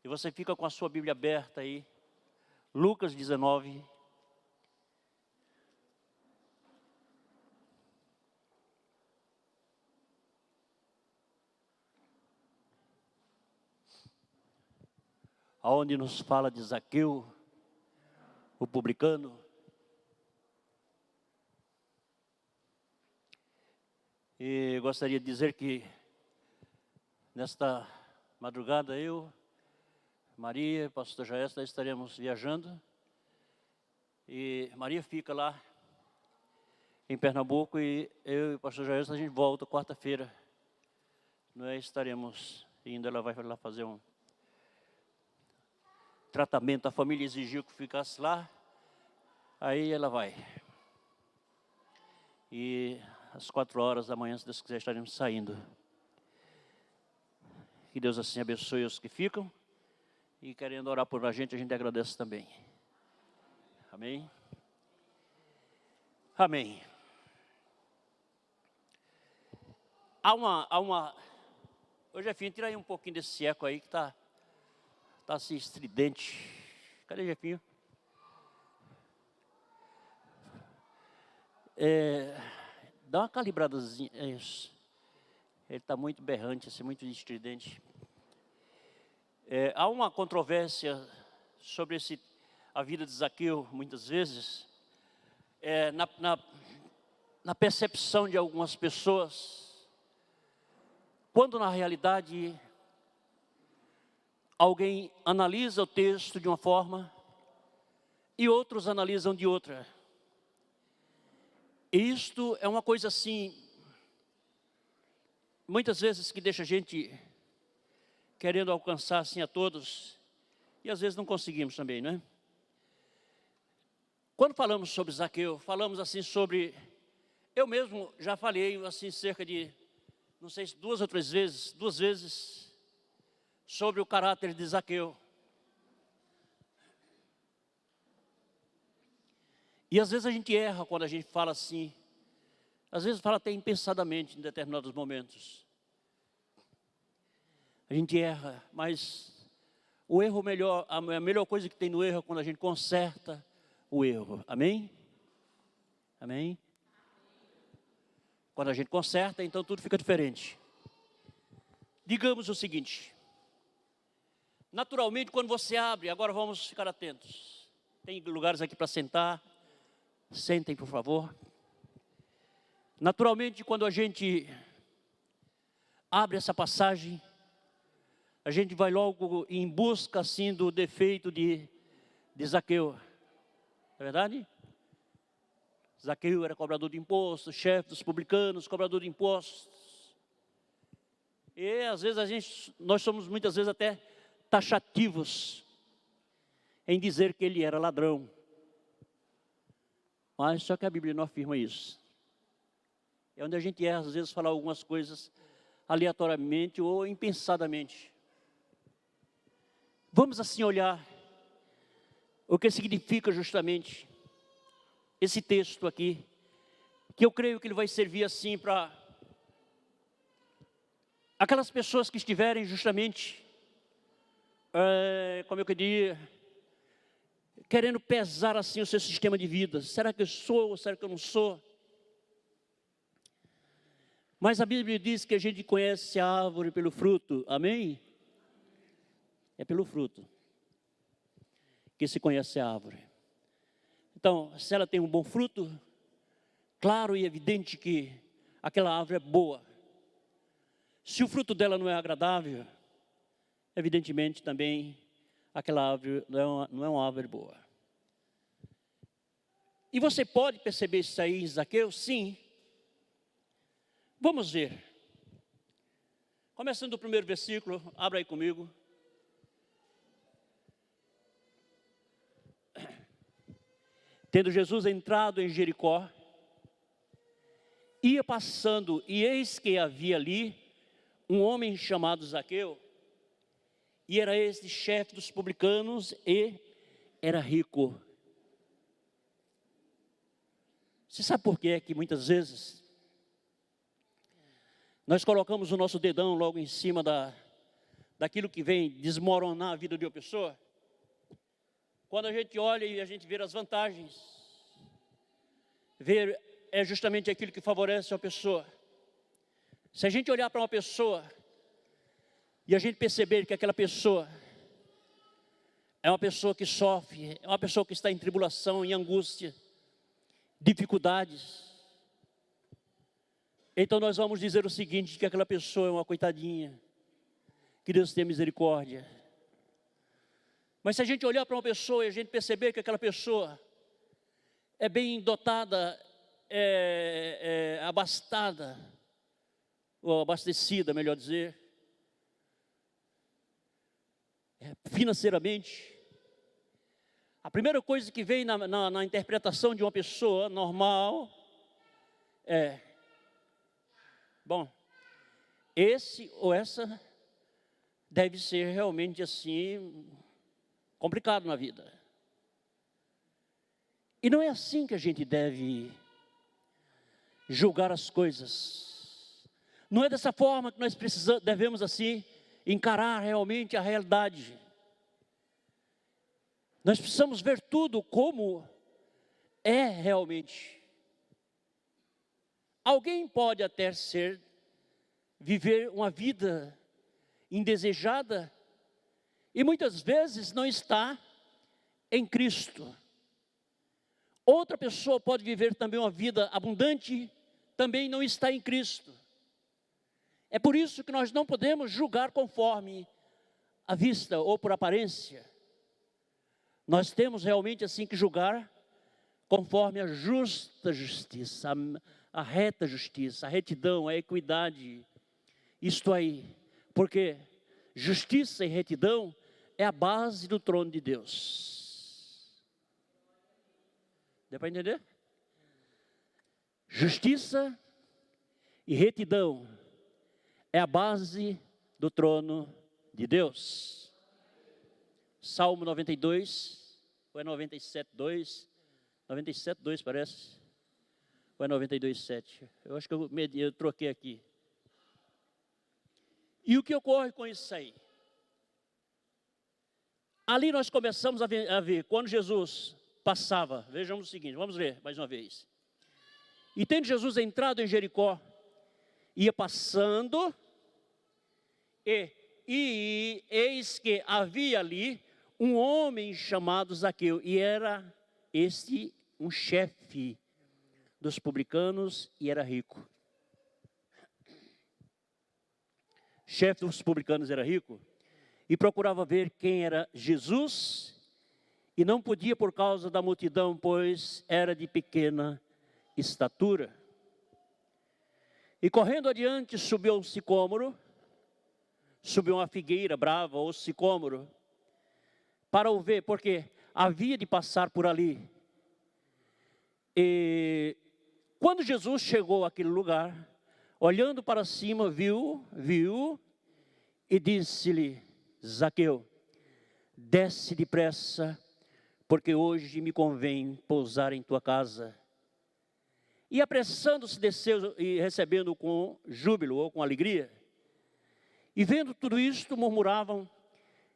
E você fica com a sua Bíblia aberta aí. Lucas 19. Aonde nos fala de Zaqueu, o publicano. E gostaria de dizer que nesta madrugada eu, Maria, pastor Jair, nós estaremos viajando. E Maria fica lá em Pernambuco e eu e o pastor Jair, a gente volta quarta-feira. Estaremos indo, ela vai lá fazer um tratamento. A família exigiu que ficasse lá, aí ela vai. E às 4 horas da manhã, se Deus quiser, estaremos saindo. Que Deus assim abençoe os que ficam. E querendo orar por a gente agradece também. Amém? Amém. Ô Jefinho, tira aí um pouquinho desse eco aí que está assim estridente. Cadê Jefinho? Dá uma calibradazinha. É isso. Ele está muito berrante, assim, muito estridente. Há uma controvérsia sobre a vida de Zaqueu, muitas vezes, na percepção de algumas pessoas, quando na realidade alguém analisa o texto de uma forma e outros analisam de outra. E isto é uma coisa assim, muitas vezes que deixa a gente querendo alcançar assim a todos, e às vezes não conseguimos também, não é? Quando falamos sobre Zaqueu, falamos assim sobre, eu mesmo já falei assim cerca de, não sei se 2 ou 3 vezes, 2 vezes, sobre o caráter de Zaqueu. E às vezes a gente erra quando a gente fala assim, às vezes fala até impensadamente em determinados momentos. A gente erra, mas o erro melhor, a melhor coisa que tem no erro é quando a gente conserta o erro. Amém? Amém? Quando a gente conserta, então tudo fica diferente. Digamos o seguinte. Naturalmente, quando você abre, agora vamos ficar atentos. Tem lugares aqui para sentar. Sentem, por favor. Naturalmente, quando a gente abre essa passagem, a gente vai logo em busca, assim, do defeito de Zaqueu. É verdade? Zaqueu era cobrador de impostos, chefe dos publicanos, cobrador de impostos. E às vezes nós somos muitas vezes até taxativos em dizer que ele era ladrão. Mas só que a Bíblia não afirma isso. É onde a gente erra, às vezes, falar algumas coisas aleatoriamente ou impensadamente. Vamos assim olhar o que significa justamente esse texto aqui, que eu creio que ele vai servir assim para aquelas pessoas que estiverem justamente, como eu queria, querendo pesar assim o seu sistema de vida. Será que eu sou ou será que eu não sou? Mas a Bíblia diz que a gente conhece a árvore pelo fruto, amém? É pelo fruto que se conhece a árvore. Então, se ela tem um bom fruto, claro e evidente que aquela árvore é boa. Se o fruto dela não é agradável, evidentemente também aquela árvore não é uma árvore boa. E você pode perceber isso aí em Zaqueu? Sim. Vamos ver. Começando do primeiro versículo, abra aí comigo. Tendo Jesus entrado em Jericó, ia passando, e eis que havia ali um homem chamado Zaqueu, e era este chefe dos publicanos e era rico. Você sabe por que é que muitas vezes nós colocamos o nosso dedão logo em cima daquilo que vem desmoronar a vida de uma pessoa? Quando a gente olha e a gente vê as vantagens, ver é justamente aquilo que favorece a pessoa. Se a gente olhar para uma pessoa e a gente perceber que aquela pessoa é uma pessoa que sofre, é uma pessoa que está em tribulação, em angústia, dificuldades, então nós vamos dizer o seguinte, que aquela pessoa é uma coitadinha, que Deus tenha misericórdia. Mas se a gente olhar para uma pessoa e a gente perceber que aquela pessoa é bem dotada, abastada, ou abastecida, melhor dizer, financeiramente, a primeira coisa que vem na interpretação de uma pessoa normal é: bom, esse ou essa deve ser realmente assim, complicado na vida. E não é assim que a gente deve julgar as coisas. Não é dessa forma que nós devemos assim encarar realmente a realidade. Nós precisamos ver tudo como é realmente. Alguém pode até viver uma vida indesejada e muitas vezes não está em Cristo. Outra pessoa pode viver também uma vida abundante, também não está em Cristo. É por isso que nós não podemos julgar conforme a vista ou por aparência. Nós temos realmente assim que julgar conforme a justa justiça, a reta justiça, a retidão, a equidade. Isto aí, porque justiça e retidão é a base do trono de Deus. Deu para entender? Justiça e retidão é a base do trono de Deus. Salmo 92, ou é 97:2? 97:2 parece. Ou é 92:7? Eu acho que eu troquei aqui. E o que ocorre com isso aí? Ali nós começamos a ver quando Jesus passava. Vejamos o seguinte, vamos ler mais uma vez. E tendo Jesus entrado em Jericó, ia passando, e eis que havia ali um homem chamado Zaqueu, e era este um chefe dos publicanos e era rico. Chefe dos publicanos era rico e procurava ver quem era Jesus e não podia por causa da multidão, pois era de pequena estatura. E correndo adiante subiu um sicômoro, subiu uma figueira brava ou sicômoro, para o ver, porque havia de passar por ali. E quando Jesus chegou àquele lugar, olhando para cima, viu e disse-lhe: Zaqueu, desce depressa, porque hoje me convém pousar em tua casa. E apressando-se, desceu e recebendo com júbilo ou com alegria. E vendo tudo isto, murmuravam,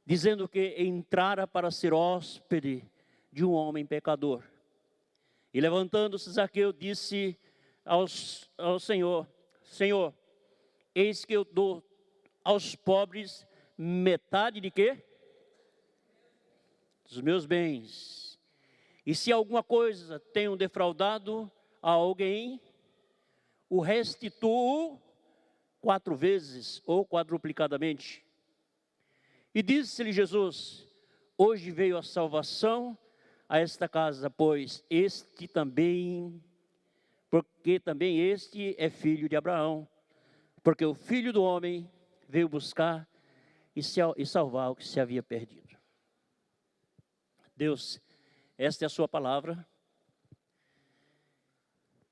dizendo que entrara para ser hóspede de um homem pecador. E levantando-se Zaqueu, disse ao Senhor: Senhor, eis que eu dou aos pobres metade de quê? Dos meus bens. E se alguma coisa tenho defraudado a alguém, o restituo 4 vezes ou quadruplicadamente. E disse-lhe Jesus: hoje veio a salvação a esta casa, porque também este é filho de Abraão, porque o Filho do Homem veio buscar e salvar o que se havia perdido. Deus, esta é a sua palavra.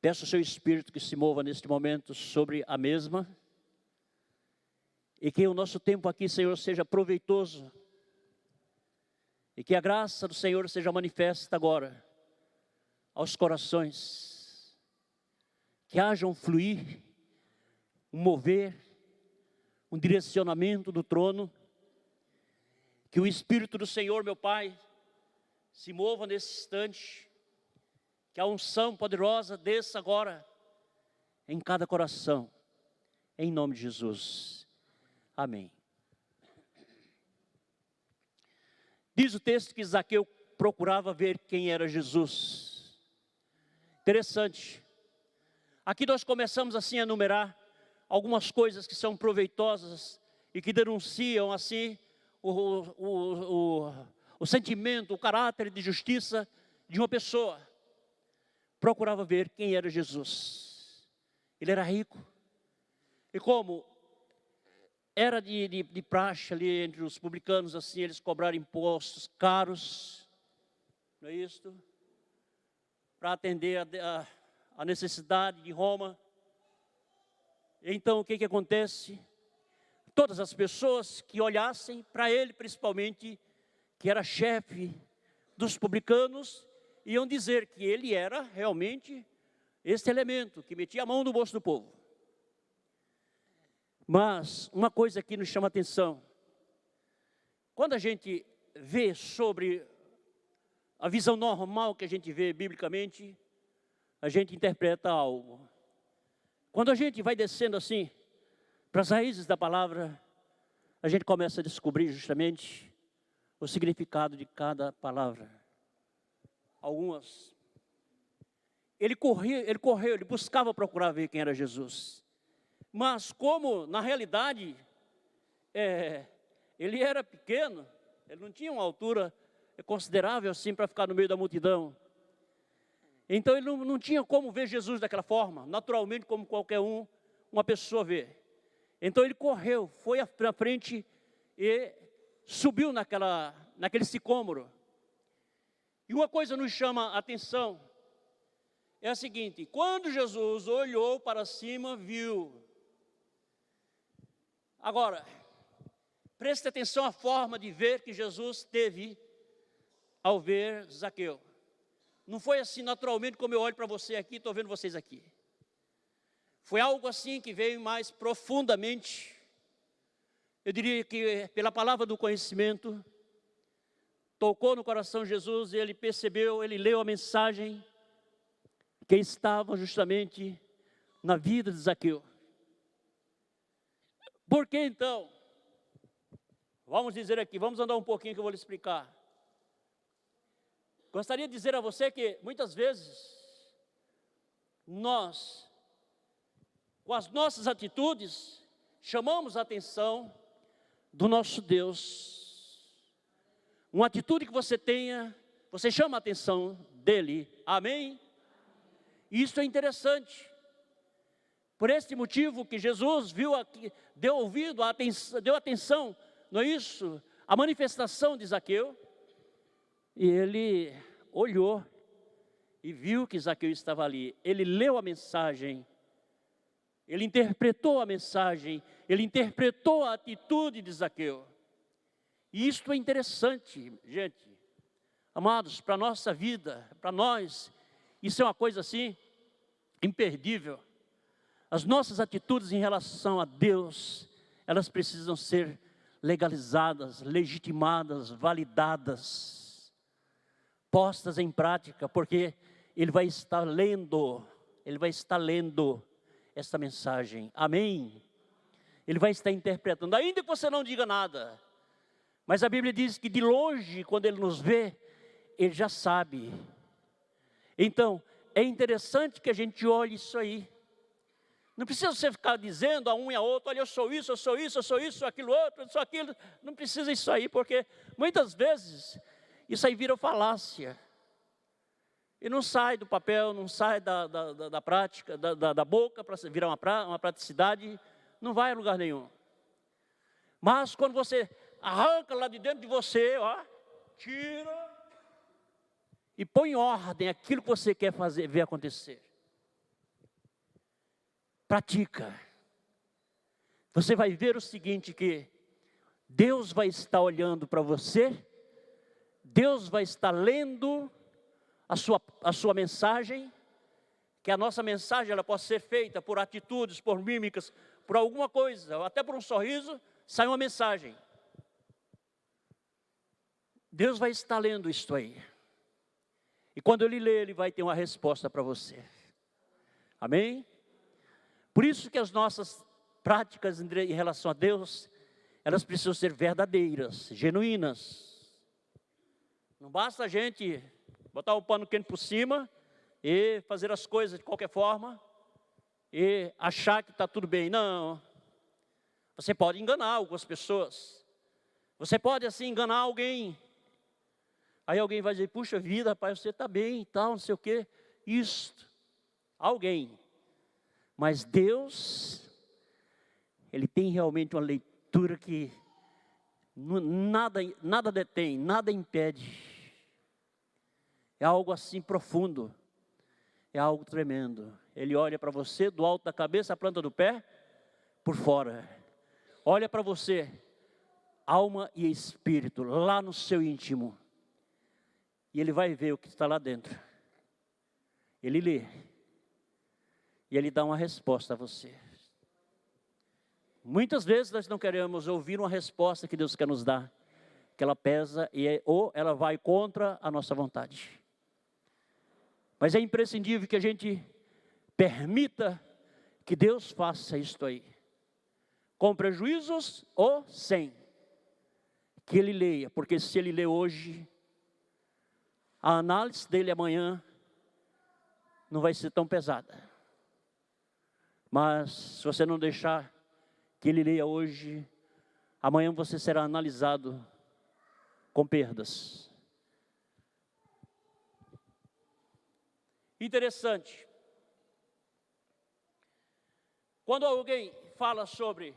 Peço ao seu Espírito que se mova neste momento sobre a mesma, e que o nosso tempo aqui, Senhor, seja proveitoso, e que a graça do Senhor seja manifesta agora aos corações, que haja um fluir, um mover, um direcionamento do trono, Que o Espírito do Senhor, meu Pai, se mova nesse instante, que a unção poderosa desça agora em cada coração, em nome de Jesus. Amém. Diz o texto que Zaqueu procurava ver quem era Jesus. Interessante. Aqui nós começamos assim a enumerar algumas coisas que são proveitosas e que denunciam assim o sentimento, o caráter de justiça de uma pessoa. Procurava ver quem era Jesus. Ele era rico. E como era de praxe ali entre os publicanos, assim, eles cobraram impostos caros, não é isso? Para atender a necessidade de Roma. Então, o que acontece? Todas as pessoas que olhassem para ele, principalmente, que era chefe dos publicanos, iam dizer que ele era realmente esse elemento que metia a mão no bolso do povo. Mas uma coisa que nos chama a atenção, quando a gente vê sobre a visão normal que a gente vê biblicamente, a gente interpreta algo. Quando a gente vai descendo assim, para as raízes da palavra, a gente começa a descobrir justamente o significado de cada palavra. Algumas. Ele correu, ele buscava procurar ver quem era Jesus. Mas como, na realidade, ele era pequeno, ele não tinha uma altura considerável assim para ficar no meio da multidão. Então ele não tinha como ver Jesus daquela forma, naturalmente como qualquer uma pessoa vê. Então ele correu, foi para frente e subiu naquele sicômoro. E uma coisa nos chama a atenção, é a seguinte: quando Jesus olhou para cima, viu. Agora, preste atenção à forma de ver que Jesus teve ao ver Zaqueu. Não foi assim naturalmente como eu olho para você aqui, estou vendo vocês aqui. Foi algo assim que veio mais profundamente. Eu diria que pela palavra do conhecimento, tocou no coração de Jesus, e ele percebeu, ele leu a mensagem que estava justamente na vida de Zaqueu. Por que então? Vamos dizer aqui, vamos andar um pouquinho que eu vou lhe explicar. Gostaria de dizer a você que muitas vezes nós, com as nossas atitudes, chamamos a atenção do nosso Deus. Uma atitude que você tenha, você chama a atenção dele. Amém? Isso é interessante. Por este motivo que Jesus viu aqui, deu ouvido, deu atenção, não é isso? A manifestação de Zaqueu. E ele olhou e viu que Zaqueu estava ali. Ele leu a mensagem, ele interpretou a mensagem, ele interpretou a atitude de Zaqueu. E isto é interessante, gente. Amados, para a nossa vida, para nós, isso é uma coisa assim, imperdível. As nossas atitudes em relação a Deus, elas precisam ser legalizadas, legitimadas, validadas, postas em prática, porque ele vai estar lendo esta mensagem. Amém? Ele vai estar interpretando, ainda que você não diga nada. Mas a Bíblia diz que de longe, quando ele nos vê, ele já sabe. Então, é interessante que a gente olhe isso aí. Não precisa você ficar dizendo a um e a outro: olha, eu sou isso, eu sou isso, eu sou isso, aquilo outro, eu sou aquilo. Não precisa isso aí, porque muitas vezes isso aí vira falácia. E não sai do papel, não sai da prática, da boca para virar uma praticidade, não vai a lugar nenhum. Mas quando você arranca lá de dentro de você, ó, tira e põe em ordem aquilo que você quer fazer, ver acontecer. Pratica. Você vai ver o seguinte, que Deus vai estar olhando para você, Deus vai estar lendo a sua mensagem, que a nossa mensagem ela possa ser feita por atitudes, por mímicas, por alguma coisa, ou até por um sorriso, sai uma mensagem. Deus vai estar lendo isso aí. E quando Ele lê, Ele vai ter uma resposta para você. Amém? Por isso que as nossas práticas em relação a Deus, elas precisam ser verdadeiras, genuínas. Não basta a gente botar o pano quente por cima e fazer as coisas de qualquer forma e achar que está tudo bem. Não. Você pode enganar algumas pessoas. Você pode assim enganar alguém. Aí alguém vai dizer, puxa vida, rapaz, você está bem e tal, não sei o quê. Isto. Alguém. Mas Deus, Ele tem realmente uma leitura que nada detém, nada impede. É algo assim profundo. É algo tremendo. Ele olha para você do alto da cabeça, a planta do pé, por fora. Olha para você, alma e espírito, lá no seu íntimo. E Ele vai ver o que está lá dentro. Ele lê. E Ele dá uma resposta a você. Muitas vezes nós não queremos ouvir uma resposta que Deus quer nos dar. Que ela pesa ou ela vai contra a nossa vontade. Mas é imprescindível que a gente permita que Deus faça isto aí. Com prejuízos ou sem. Que Ele leia, porque se Ele lê hoje, a análise dele amanhã não vai ser tão pesada. Mas se você não deixar que Ele leia hoje, amanhã você será analisado com perdas. Interessante. Quando alguém fala sobre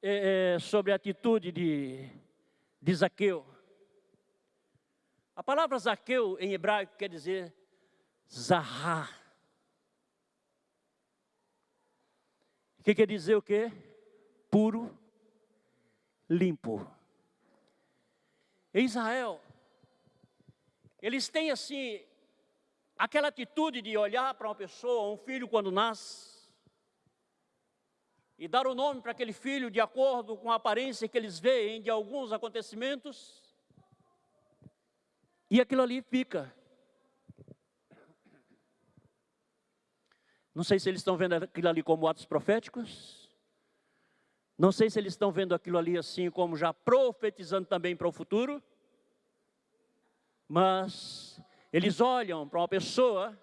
a atitude de Zaqueu, a palavra Zaqueu em hebraico quer dizer Zahá. Que quer dizer o quê? Puro, limpo. Em Israel, eles têm assim, aquela atitude de olhar para uma pessoa, um filho quando nasce, e dar o nome para aquele filho de acordo com a aparência que eles veem de alguns acontecimentos, e aquilo ali fica. Não sei se eles estão vendo aquilo ali como atos proféticos. Não sei se eles estão vendo aquilo ali assim como já profetizando também para o futuro. Mas eles olham para uma pessoa,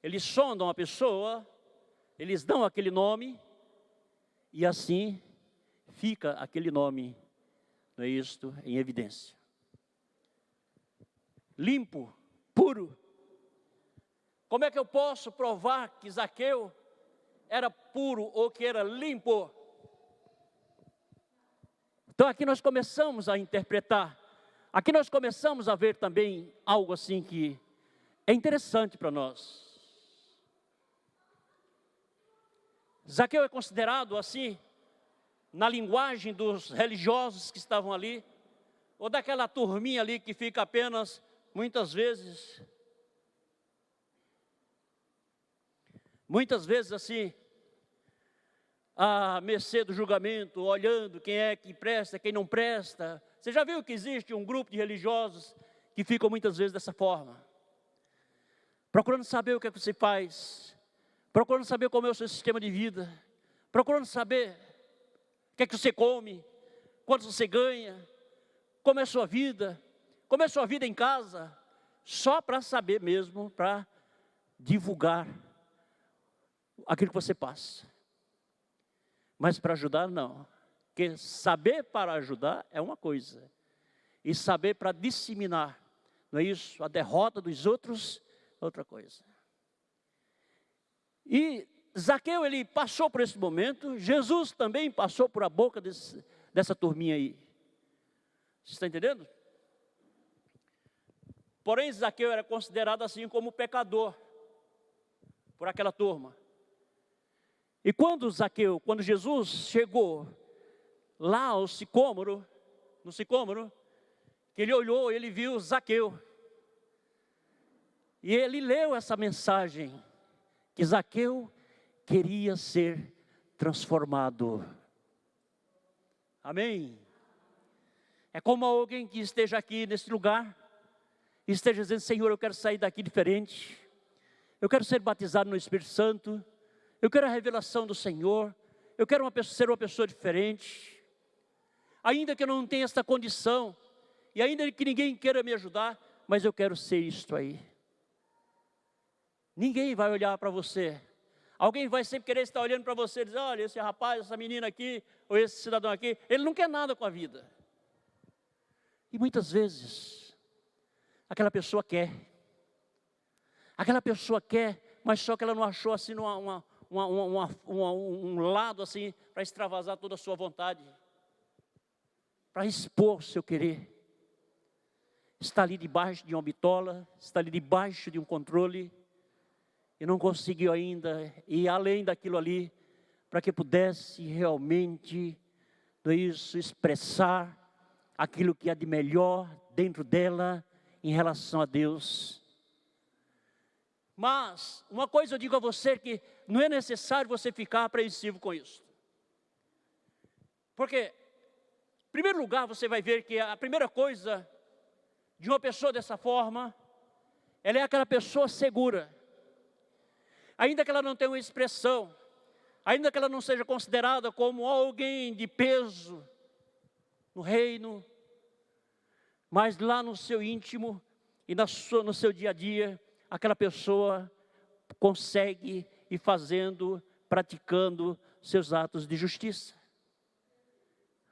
eles sondam a pessoa, eles dão aquele nome, e assim fica aquele nome, não é isto, em evidência. Limpo, puro. Como é que eu posso provar que Zaqueu era puro ou que era limpo? Então aqui nós começamos a interpretar, aqui nós começamos a ver também algo assim que é interessante para nós. Zaqueu é considerado assim, na linguagem dos religiosos que estavam ali, ou daquela turminha ali que fica apenas, muitas vezes assim, à mercê do julgamento, olhando quem é que presta, quem não presta. Você já viu que existe um grupo de religiosos que ficam muitas vezes dessa forma? Procurando saber o que é que você faz, procurando saber como é o seu sistema de vida, procurando saber o que é que você come, quanto você ganha, como é a sua vida em casa, só para saber mesmo, para divulgar aquilo que você passa. Mas para ajudar, não. Porque saber para ajudar é uma coisa. E saber para disseminar, não é isso? A derrota dos outros, outra coisa. E Zaqueu, ele passou por esse momento. Jesus também passou por a boca dessa turminha aí. Você está entendendo? Porém, Zaqueu era considerado assim como pecador por aquela turma. E quando Jesus chegou lá ao sicômoro, no sicômoro, que ele olhou, ele viu Zaqueu. E ele leu essa mensagem, que Zaqueu queria ser transformado. Amém? É como alguém que esteja aqui nesse lugar e esteja dizendo: Senhor, eu quero sair daqui diferente. Eu quero ser batizado no Espírito Santo. Eu quero a revelação do Senhor. Eu quero ser uma pessoa diferente. Ainda que eu não tenha esta condição, e ainda que ninguém queira me ajudar, mas eu quero ser isto aí. Ninguém vai olhar para você. Alguém vai sempre querer estar olhando para você e dizer: olha, esse rapaz, essa menina aqui, ou esse cidadão aqui, ele não quer nada com a vida. E muitas vezes, aquela pessoa quer. Aquela pessoa quer, mas só que ela não achou assim um lado assim para extravasar toda a sua vontade, para expor o seu querer. Está ali debaixo de uma bitola, está ali debaixo de um controle, e não conseguiu ainda ir além daquilo ali, para que pudesse realmente, isso, expressar aquilo que há de melhor dentro dela em relação a Deus. Mas, uma coisa eu digo a você, que não é necessário você ficar apreensivo com isso. Porque, em primeiro lugar, você vai ver que a primeira coisa de uma pessoa dessa forma, ela é aquela pessoa segura. Ainda que ela não tenha uma expressão, ainda que ela não seja considerada como alguém de peso no reino, mas lá no seu íntimo e no seu dia a dia, aquela pessoa consegue ir fazendo, praticando seus atos de justiça.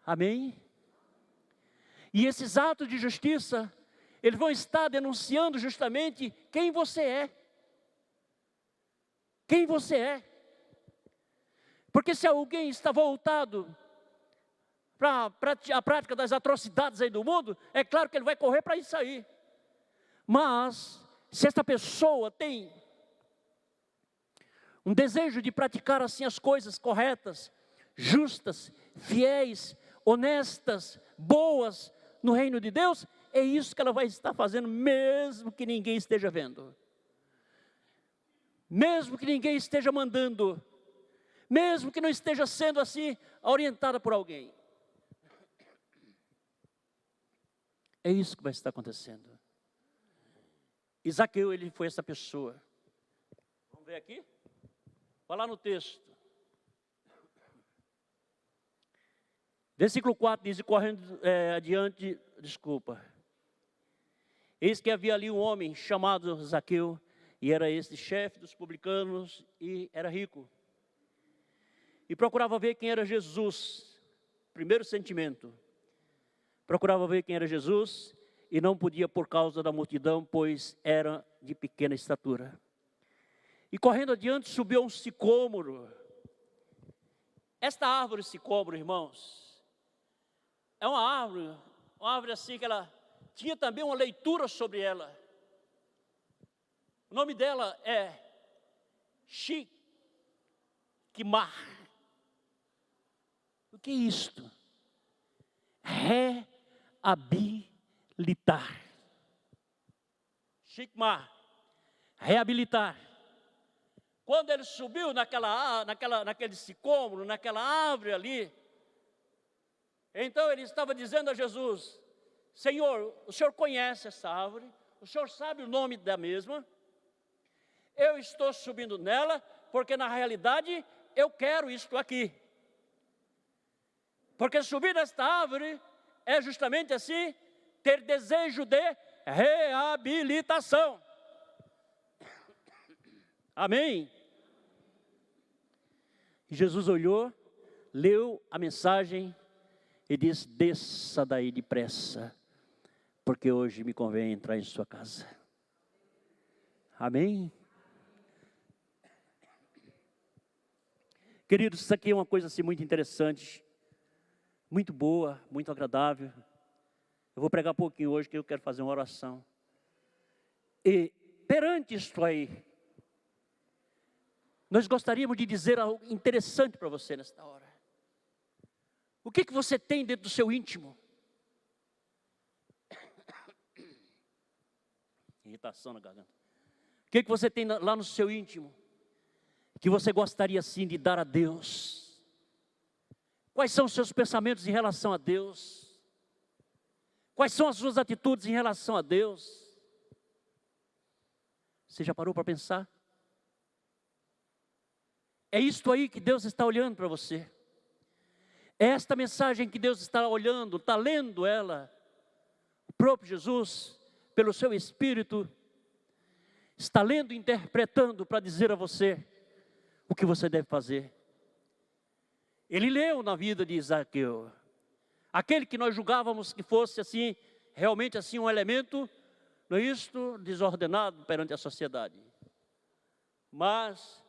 Amém? E esses atos de justiça, eles vão estar denunciando justamente quem você é. Quem você é. Porque se alguém está voltado para a prática das atrocidades aí do mundo, é claro que ele vai correr para isso aí. Mas, se esta pessoa tem um desejo de praticar assim as coisas corretas, justas, fiéis, honestas, boas no reino de Deus, é isso que ela vai estar fazendo, mesmo que ninguém esteja vendo. Mesmo que ninguém esteja mandando, mesmo que não esteja sendo assim orientada por alguém. É isso que vai estar acontecendo. E Zaqueu, ele foi essa pessoa. Vamos ver aqui? Vai lá no texto. Versículo 4 diz: e correndo adiante, eis que havia ali um homem chamado Zaqueu, e era esse chefe dos publicanos, e era rico. E procurava ver quem era Jesus. Primeiro sentimento. Procurava ver quem era Jesus, e não podia por causa da multidão, pois era de pequena estatura. E correndo adiante, subiu a um sicômoro. Esta árvore sicômoro, irmãos, é uma árvore assim que ela tinha também uma leitura sobre ela. O nome dela é Shiquimar. O que é isto? Reabilitar. Shiquimar, reabilitar. Quando ele subiu naquele sicômoro, naquela árvore ali, então ele estava dizendo a Jesus: Senhor, o Senhor conhece essa árvore, o Senhor sabe o nome da mesma, eu estou subindo nela, porque na realidade eu quero isto aqui. Porque subir nesta árvore é justamente assim, ter desejo de reabilitação. Amém? Jesus olhou, leu a mensagem e disse: desça daí depressa, porque hoje me convém entrar em sua casa. Amém? Queridos, isso aqui é uma coisa assim muito interessante, muito boa, muito agradável. Eu vou pregar um pouquinho hoje, que eu quero fazer uma oração. E perante isto aí, nós gostaríamos de dizer algo interessante para você nesta hora. O que você tem dentro do seu íntimo? Irritação na garganta. O que você tem lá no seu íntimo, que você gostaria sim de dar a Deus? Quais são os seus pensamentos em relação a Deus? Quais são as suas atitudes em relação a Deus? Você já parou para pensar? É isto aí que Deus está olhando para você. É esta mensagem que Deus está olhando, está lendo ela. O próprio Jesus, pelo seu Espírito, está lendo e interpretando para dizer a você o que você deve fazer. Ele leu na vida de Zaqueu, aquele que nós julgávamos que fosse assim, realmente assim um elemento, não é isto, desordenado perante a sociedade. Mas,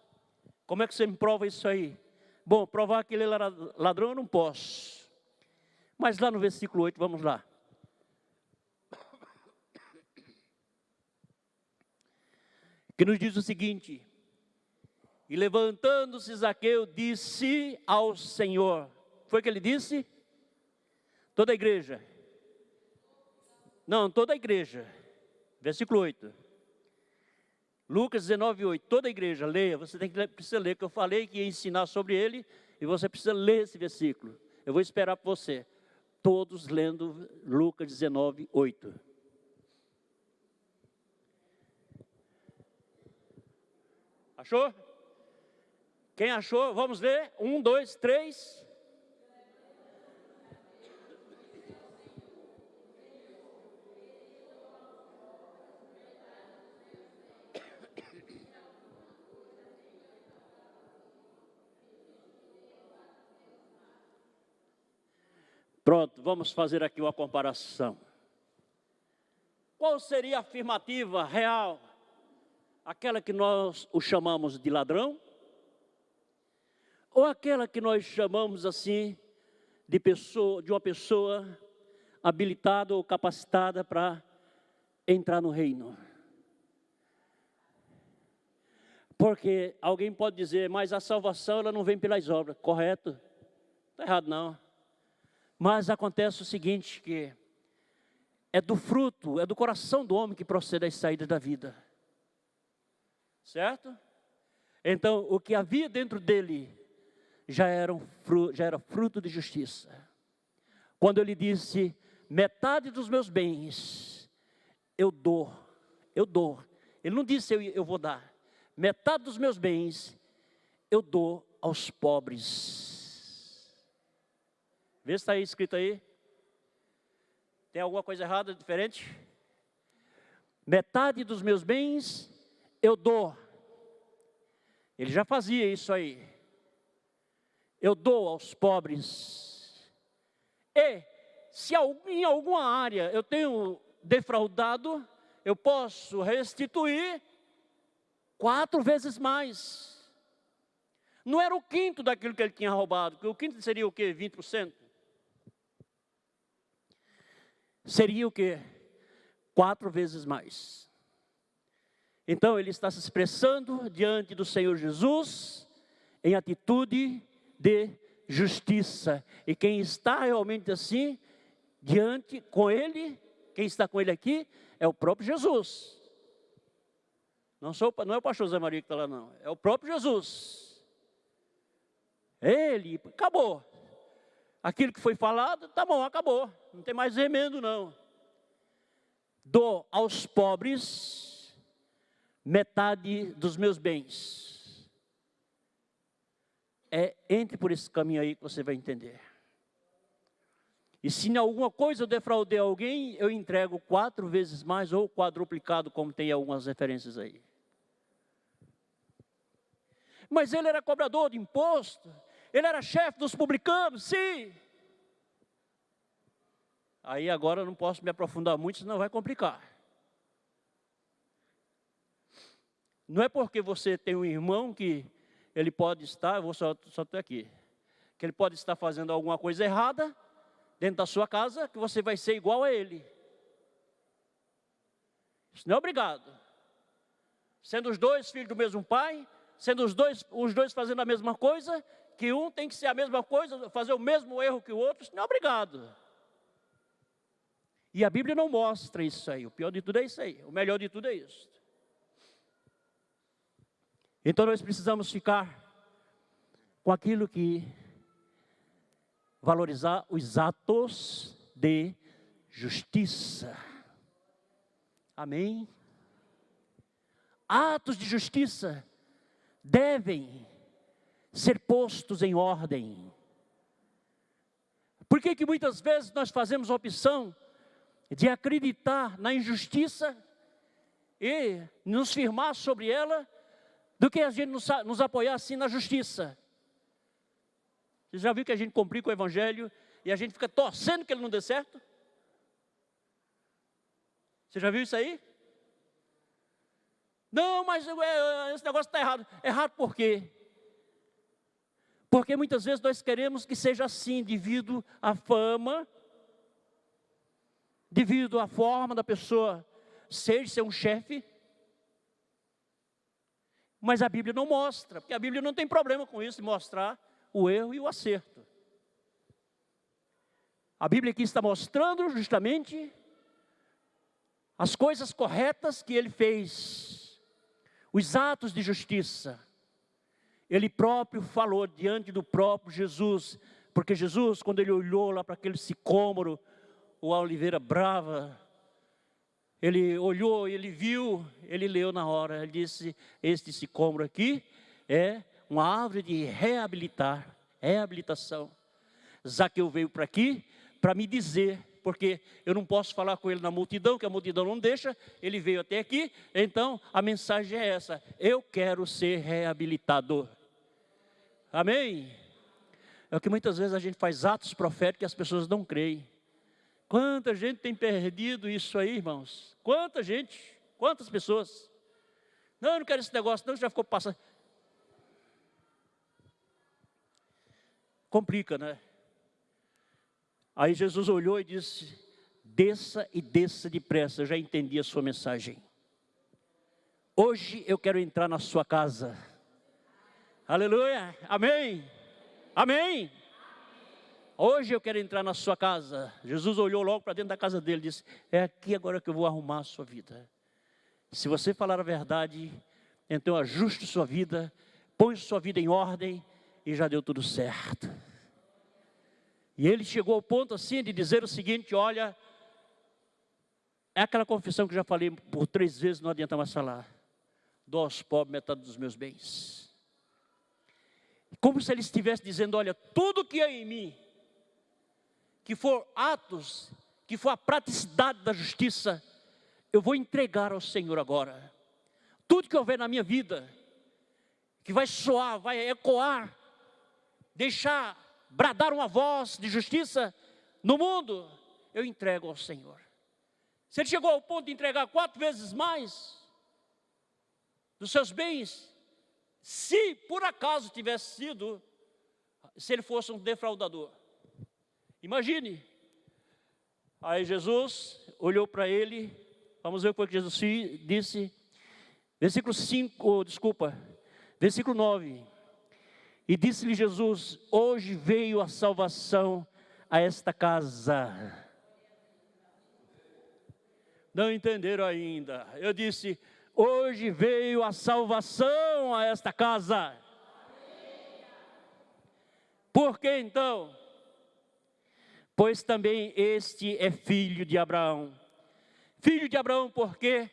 como é que você me prova isso aí? Bom, provar que ele era ladrão eu não posso. Mas lá no versículo 8, vamos lá. Que nos diz o seguinte: e levantando-se Zaqueu, disse ao Senhor. Foi o que ele disse? Toda a igreja. Não, toda a igreja. Versículo 8. Lucas 19, 8. Toda a igreja, leia. Você precisa ler, que eu falei que ia ensinar sobre ele, e você precisa ler esse versículo. Eu vou esperar por você. Todos lendo Lucas 19, 8. Achou? Quem achou? Vamos ler. 1, 2, 3. Pronto, vamos fazer aqui uma comparação. Qual seria a afirmativa real? Aquela que nós o chamamos de ladrão? Ou aquela que nós chamamos assim de uma pessoa habilitada ou capacitada para entrar no reino? Porque alguém pode dizer, mas a salvação ela não vem pelas obras, correto? Está errado não. Mas acontece o seguinte, que é do fruto, é do coração do homem que procede as saídas da vida. Certo? Então, o que havia dentro dele já era fruto de justiça. Quando ele disse, metade dos meus bens eu dou. Ele não disse eu vou dar. Metade dos meus bens eu dou aos pobres. Vê se está aí escrito aí. Tem alguma coisa errada, diferente? Metade dos meus bens eu dou. Ele já fazia isso aí. Eu dou aos pobres. E se em alguma área eu tenho defraudado, eu posso restituir 4 vezes mais. Não era o quinto daquilo que ele tinha roubado, porque o quinto seria o quê? 20%? Seria o quê? 4 vezes mais. Então ele está se expressando diante do Senhor Jesus em atitude de justiça. E quem está realmente assim, diante com ele, quem está com ele aqui, é o próprio Jesus. Não é o pastor Zé Maria que está lá não, é o próprio Jesus. Ele, acabou. Aquilo que foi falado, tá bom, acabou. Não tem mais remendo não. Dou aos pobres metade dos meus bens. Entre por esse caminho aí que você vai entender. E se em alguma coisa eu defraudei alguém, eu entrego 4 vezes mais ou quadruplicado, como tem algumas referências aí. Mas ele era cobrador de imposto, ele era chefe dos publicanos, sim. Aí agora eu não posso me aprofundar muito, senão vai complicar. Não é porque você tem um irmão que ele pode estar, eu vou só estou aqui, que ele pode estar fazendo alguma coisa errada dentro da sua casa, que você vai ser igual a ele. Isso não é obrigado. Sendo os dois filhos do mesmo pai, sendo os dois fazendo a mesma coisa, que um tem que ser a mesma coisa, fazer o mesmo erro que o outro, isso não é obrigado. E a Bíblia não mostra isso aí, o pior de tudo é isso aí, o melhor de tudo é isso. Então nós precisamos ficar com aquilo que valorizar os atos de justiça. Amém? Atos de justiça devem ser postos em ordem. Por que que muitas vezes nós fazemos a opção de acreditar na injustiça e nos firmar sobre ela, do que a gente nos apoiar assim na justiça? Você já viu que a gente complica o evangelho e a gente fica torcendo que ele não dê certo? Você já viu isso aí? Não, mas esse negócio está errado. Errado por quê? Porque muitas vezes nós queremos que seja assim, devido à fama, devido à forma da pessoa ser um chefe. Mas a Bíblia não mostra, porque a Bíblia não tem problema com isso, de mostrar o erro e o acerto. A Bíblia aqui está mostrando justamente as coisas corretas que ele fez, os atos de justiça. Ele próprio falou diante do próprio Jesus, porque Jesus, quando ele olhou lá para aquele sicômoro, ou a oliveira brava, ele olhou, ele viu, ele leu na hora, ele disse: este sicômoro aqui é uma árvore de reabilitação. Zaqueu veio para aqui para me dizer, porque eu não posso falar com ele na multidão, que a multidão não deixa, ele veio até aqui, então a mensagem é essa: eu quero ser reabilitador. Amém? É o que muitas vezes a gente faz atos proféticos e as pessoas não creem. Quanta gente tem perdido isso aí, irmãos? Quanta gente? Quantas pessoas? Não, eu não quero esse negócio, não, já ficou passando. Complica, né? Aí Jesus olhou e disse: desça e desça depressa, eu já entendi a sua mensagem. Hoje eu quero entrar na sua casa. Aleluia, amém, amém. Hoje eu quero entrar na sua casa. Jesus olhou logo para dentro da casa dele e disse: é aqui agora que eu vou arrumar a sua vida. Se você falar a verdade, então ajuste sua vida, põe sua vida em ordem, e já deu tudo certo. E ele chegou ao ponto assim de dizer o seguinte: olha, é aquela confissão que eu já falei por 3 vezes, não adianta mais falar. Dou aos pobres metade dos meus bens. Como se ele estivesse dizendo: olha, tudo que é em mim, que for atos, que for a praticidade da justiça, eu vou entregar ao Senhor agora. Tudo que houver na minha vida, que vai soar, vai ecoar, deixar bradar uma voz de justiça no mundo, eu entrego ao Senhor. Se ele chegou ao ponto de entregar 4 vezes mais dos seus bens, se por acaso tivesse sido, se ele fosse um defraudador, imagine. Aí Jesus olhou para ele, vamos ver o que Jesus disse, versículo 9, e disse-lhe Jesus: hoje veio a salvação a esta casa. Não entenderam ainda? Eu disse: hoje veio a salvação a esta casa. Por que então? Pois também este é filho de Abraão. Filho de Abraão, por quê?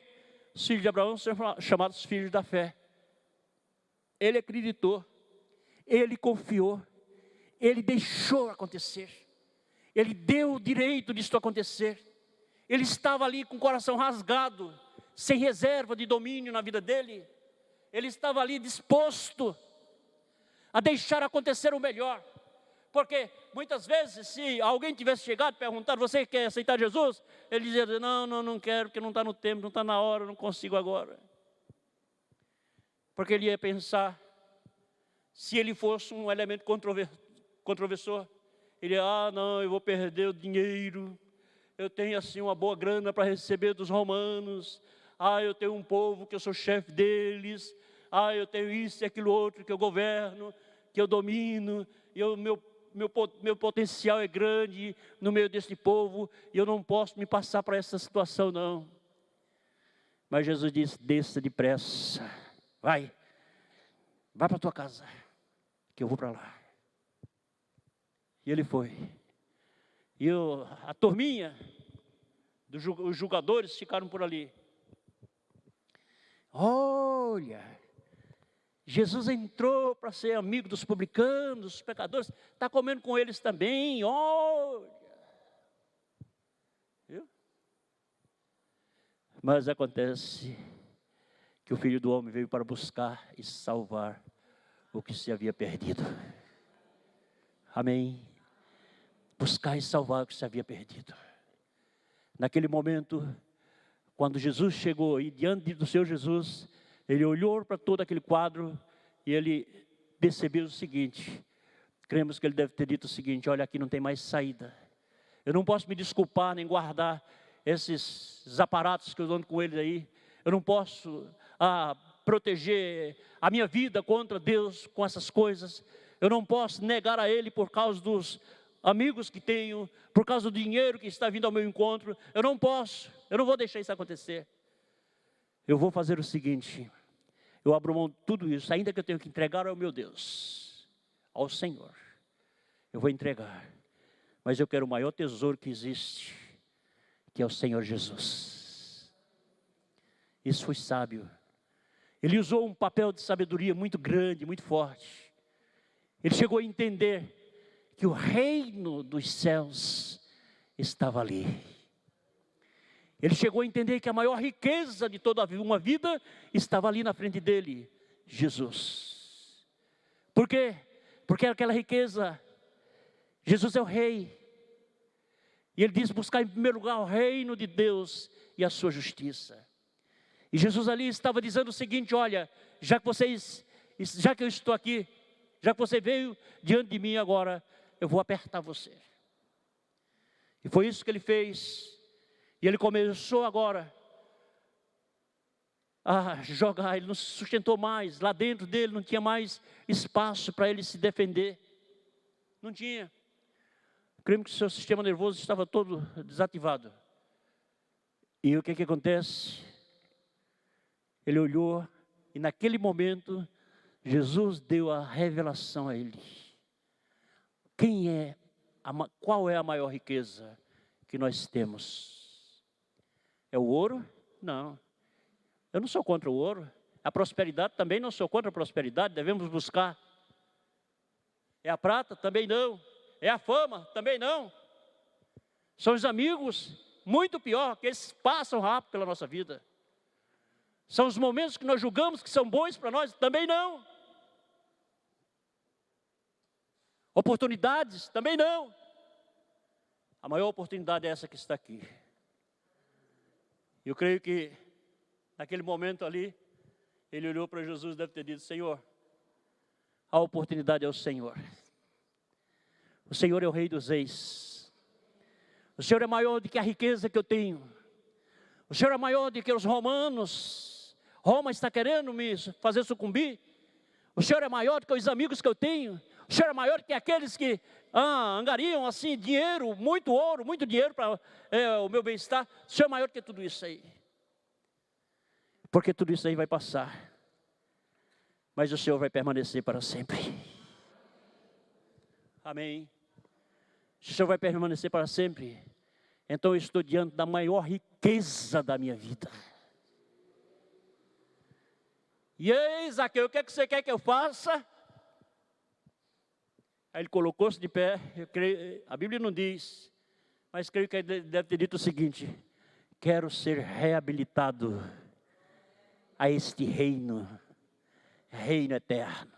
Os filhos de Abraão são chamados filhos da fé. Ele acreditou, ele confiou, ele deixou acontecer, ele deu o direito disso acontecer. Ele estava ali com o coração rasgado, sem reserva de domínio na vida dele. Ele estava ali disposto a deixar acontecer o melhor. Porque muitas vezes, se alguém tivesse chegado e perguntado: você quer aceitar Jesus? Ele dizia: não quero, porque não está no tempo, não está na hora, não consigo agora. Porque ele ia pensar, se ele fosse um elemento controversor, ele ia: não, eu vou perder o dinheiro, eu tenho assim uma boa grana para receber dos romanos, eu tenho um povo que eu sou chefe deles, eu tenho isso e aquilo outro que eu governo, que eu domino, e meu potencial é grande no meio desse povo, e eu não posso me passar para essa situação não. Mas Jesus disse: desça depressa, vai para a tua casa, que eu vou para lá. E ele foi. E a turminha Os julgadores ficaram por ali. Olha, Jesus entrou para ser amigo dos publicanos, dos pecadores, está comendo com eles também, olha. Viu? Mas acontece que o Filho do Homem veio para buscar e salvar o que se havia perdido. Amém? Buscar e salvar o que se havia perdido. Naquele momento, quando Jesus chegou e diante do Senhor Jesus, ele olhou para todo aquele quadro e ele percebeu o seguinte, cremos que ele deve ter dito o seguinte: olha, aqui não tem mais saída. Eu não posso me desculpar nem guardar esses aparatos que eu ando com eles aí. Eu não posso proteger a minha vida contra Deus com essas coisas. Eu não posso negar a Ele por causa dos amigos que tenho, por causa do dinheiro que está vindo ao meu encontro. Eu não posso, eu não vou deixar isso acontecer. Eu vou fazer o seguinte: eu abro mão de tudo isso, ainda que eu tenha que entregar ao meu Deus, ao Senhor. Eu vou entregar, mas eu quero o maior tesouro que existe, que é o Senhor Jesus. Isso foi sábio. Ele usou um papel de sabedoria muito grande, muito forte. Ele chegou a entender que o reino dos céus estava ali. Ele chegou a entender que a maior riqueza de toda uma vida estava ali na frente dele, Jesus. Por quê? Porque aquela riqueza, Jesus é o rei. E ele diz: buscar em primeiro lugar o reino de Deus e a sua justiça. E Jesus ali estava dizendo o seguinte: olha, já que eu estou aqui, já que você veio diante de mim agora, eu vou apertar você. E foi isso que ele fez. E ele começou agora a jogar. Ele não se sustentou mais. Lá dentro dele não tinha mais espaço para ele se defender. Não tinha. Creio que o seu sistema nervoso estava todo desativado. E o que acontece? Ele olhou e naquele momento Jesus deu a revelação a ele. Qual é a maior riqueza que nós temos? É o ouro? Não. Eu não sou contra o ouro. A prosperidade também não sou contra a prosperidade, devemos buscar. É a prata? Também não. É a fama? Também não. São os amigos? Muito pior, que eles passam rápido pela nossa vida. São os momentos que nós julgamos que são bons para nós? Também não. Oportunidades? Também não. A maior oportunidade é essa que está aqui. Eu creio que naquele momento ali, ele olhou para Jesus e deve ter dito: Senhor, a oportunidade é o Senhor. O Senhor é o Rei dos Reis. O Senhor é maior do que a riqueza que eu tenho. O Senhor é maior do que os romanos. Roma está querendo me fazer sucumbir. O Senhor é maior do que os amigos que eu tenho. O Senhor é maior do que aqueles que angariam assim dinheiro, muito ouro, muito dinheiro para o meu bem-estar. O Senhor é maior do que tudo isso aí. Porque tudo isso aí vai passar. Mas o Senhor vai permanecer para sempre. Amém. Se o Senhor vai permanecer para sempre, então eu estou diante da maior riqueza da minha vida. E aí, Zaqueu, o que você quer que eu faça? Aí ele colocou-se de pé. Eu creio, a Bíblia não diz, mas creio que ele deve ter dito o seguinte: quero ser reabilitado a este reino eterno.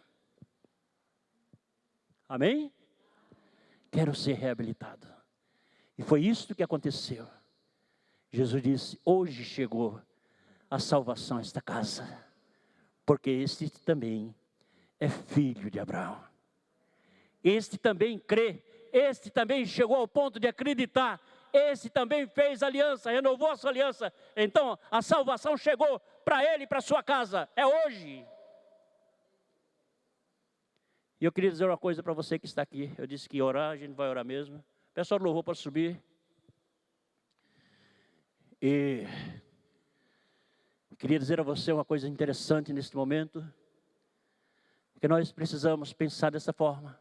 Amém? Quero ser reabilitado. E foi isso que aconteceu. Jesus disse: hoje chegou a salvação a esta casa, porque este também é filho de Abraão. Este também crê, este também chegou ao ponto de acreditar, este também fez aliança, renovou a sua aliança. Então a salvação chegou para ele e para a sua casa, é hoje. E eu queria dizer uma coisa para você que está aqui. Eu disse que orar, a gente vai orar mesmo. Pessoal do louvor, pode subir. E queria dizer a você uma coisa interessante neste momento, que nós precisamos pensar dessa forma.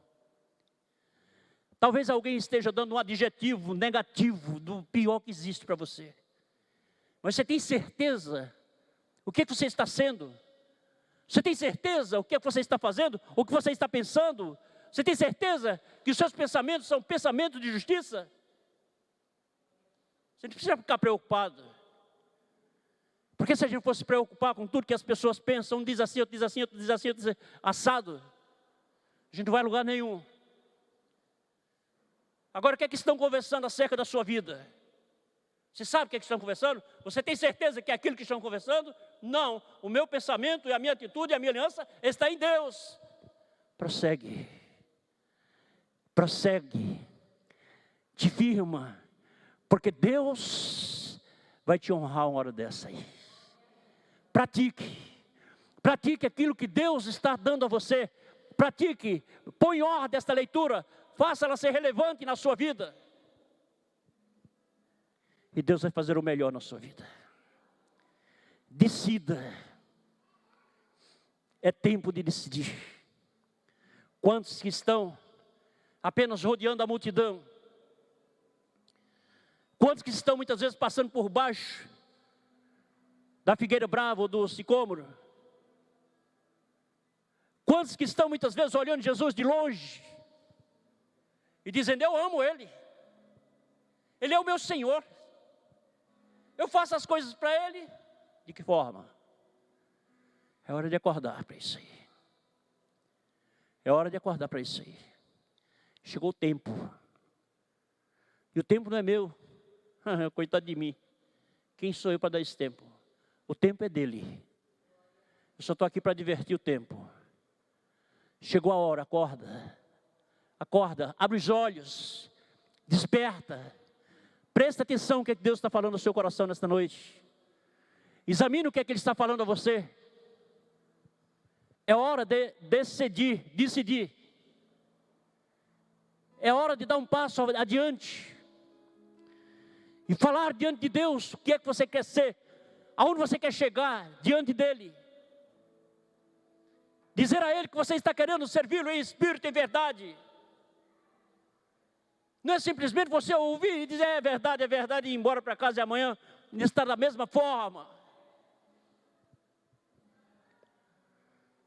Talvez alguém esteja dando um adjetivo negativo do pior que existe para você. Mas você tem certeza o que você está sendo? Você tem certeza o que você está fazendo? O que você está pensando? Você tem certeza que os seus pensamentos são pensamentos de justiça? Você não precisa ficar preocupado. Porque se a gente fosse se preocupar com tudo que as pessoas pensam, um diz assim, outro diz assim, outro diz assim, outro diz assado, a gente não vai a lugar nenhum. Agora, o que é que estão conversando acerca da sua vida? Você sabe o que é que estão conversando? Você tem certeza que é aquilo que estão conversando? Não. O meu pensamento e a minha atitude e a minha aliança está em Deus. Prossegue. Prossegue. Te firma. Porque Deus vai te honrar uma hora dessa aí. Pratique. Pratique aquilo que Deus está dando a você. Pratique. Põe em ordem esta leitura. Faça ela ser relevante na sua vida. E Deus vai fazer o melhor na sua vida. Decida. É tempo de decidir. Quantos que estão apenas rodeando a multidão? Quantos que estão muitas vezes passando por baixo da figueira brava ou do sicômoro? Quantos que estão muitas vezes olhando Jesus de longe e dizendo: eu amo Ele, Ele é o meu Senhor, eu faço as coisas para Ele. De que forma? É hora de acordar para isso aí. É hora de acordar para isso aí. Chegou o tempo. E o tempo não é meu. Coitado de mim. Quem sou eu para dar esse tempo? O tempo é dele. Eu só estou aqui para divertir o tempo. Chegou a hora, acorda. Acorda, abre os olhos. Desperta. Presta atenção no que Deus está falando no seu coração nesta noite. Examine o que é que Ele está falando a você. É hora de decidir. É hora de dar um passo adiante. E falar diante de Deus o que é que você quer ser. Aonde você quer chegar diante dEle. Dizer a Ele que você está querendo servi-lo em espírito e em verdade. Não é simplesmente você ouvir e dizer é verdade, e ir embora para casa e amanhã estar da mesma forma.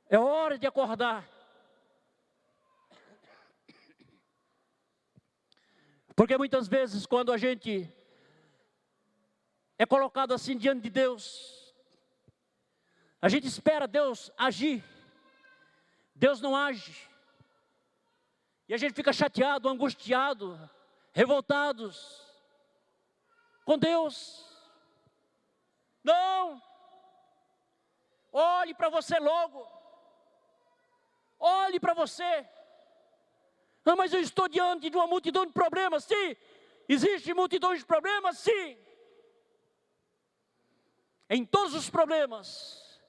É hora de acordar. Porque muitas vezes quando a gente é colocado assim diante de Deus, a gente espera Deus agir. Deus não age. E a gente fica chateado, angustiado, revoltados com Deus. Não. Olhe para você logo. Olhe para você. Ah, mas eu estou diante de uma multidão de problemas. Sim. Existe multidão de problemas? Sim. Em todos os problemas,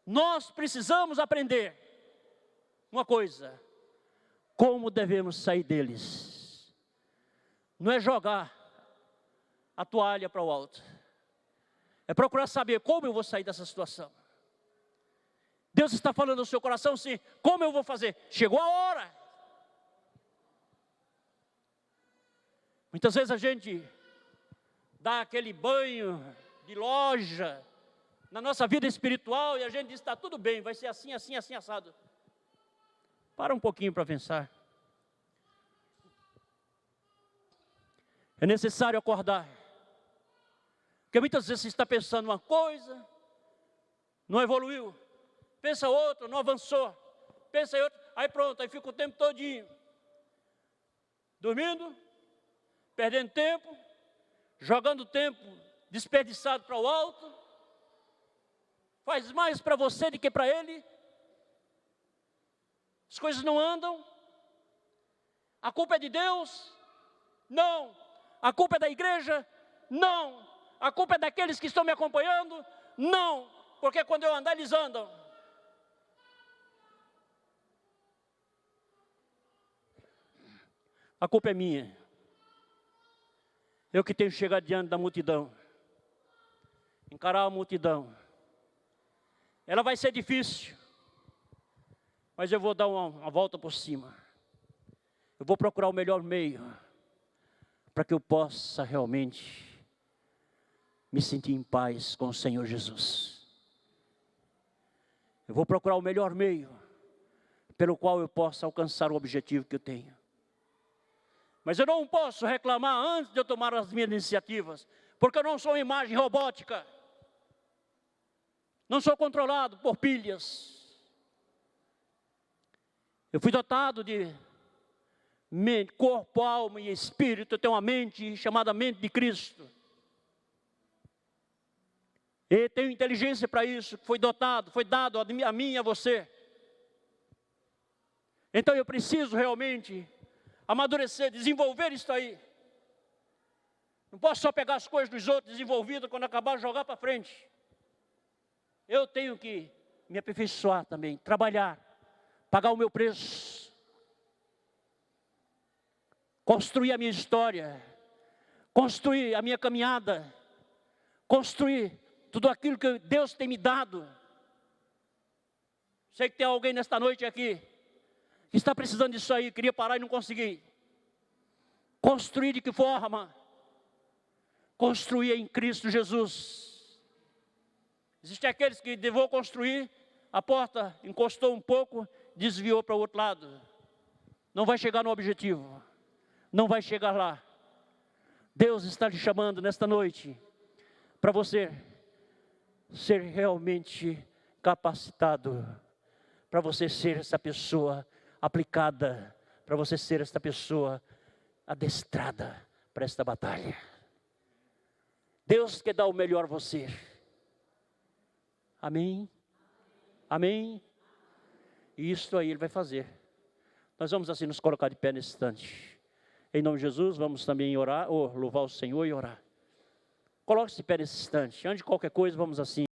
nós precisamos aprender uma coisa: como devemos sair deles. Não é jogar a toalha para o alto. É procurar saber como eu vou sair dessa situação. Deus está falando no seu coração, sim. Como eu vou fazer? Chegou a hora. Muitas vezes a gente dá aquele banho de loja na nossa vida espiritual e a gente diz: está tudo bem, vai ser assim, assim, assim, assado. Para um pouquinho para pensar. É necessário acordar. Porque muitas vezes você está pensando uma coisa, não evoluiu. Pensa outra, não avançou. Pensa em outra, aí pronto, aí fica o tempo todinho dormindo, perdendo tempo, jogando tempo desperdiçado para o alto. Faz mais para você do que para ele. As coisas não andam. A culpa é de Deus? Não. A culpa é da igreja? Não. A culpa é daqueles que estão me acompanhando? Não. Porque quando eu andar, eles andam. A culpa é minha. Eu que tenho que chegar diante da multidão. Encarar a multidão. Ela vai ser difícil. Mas eu vou dar uma volta por cima. Eu vou procurar o melhor meio para que eu possa realmente me sentir em paz com o Senhor Jesus. Eu vou procurar o melhor meio pelo qual eu possa alcançar o objetivo que eu tenho. Mas eu não posso reclamar antes de eu tomar as minhas iniciativas, porque eu não sou uma imagem robótica. Não sou controlado por pilhas. Eu fui dotado de mente, corpo, alma e espírito. Eu tenho uma mente chamada mente de Cristo. E tenho inteligência para isso. Foi dado a mim e a você. Então eu preciso realmente amadurecer, desenvolver isso aí. Não posso só pegar as coisas dos outros desenvolvidas, quando acabar, jogar para frente. Eu tenho que me aperfeiçoar também, trabalhar, pagar o meu preço, construir a minha história, construir a minha caminhada, construir tudo aquilo que Deus tem me dado. Sei que tem alguém nesta noite aqui que está precisando disso aí, queria parar e não consegui. Construir de que forma? Construir em Cristo Jesus. Existem aqueles que vou construir, a porta encostou um pouco, desviou para o outro lado. Não vai chegar no objetivo. Não vai chegar lá. Deus está lhe chamando nesta noite para você ser realmente capacitado, para você ser essa pessoa aplicada, para você ser esta pessoa adestrada para esta batalha. Deus quer dar o melhor a você. Amém? Amém? E isso aí Ele vai fazer. Nós vamos assim nos colocar de pé nesse instante. Em nome de Jesus, vamos também orar, ou louvar o Senhor e orar. Coloque-se de pé nesse instante. Antes de qualquer coisa, vamos assim.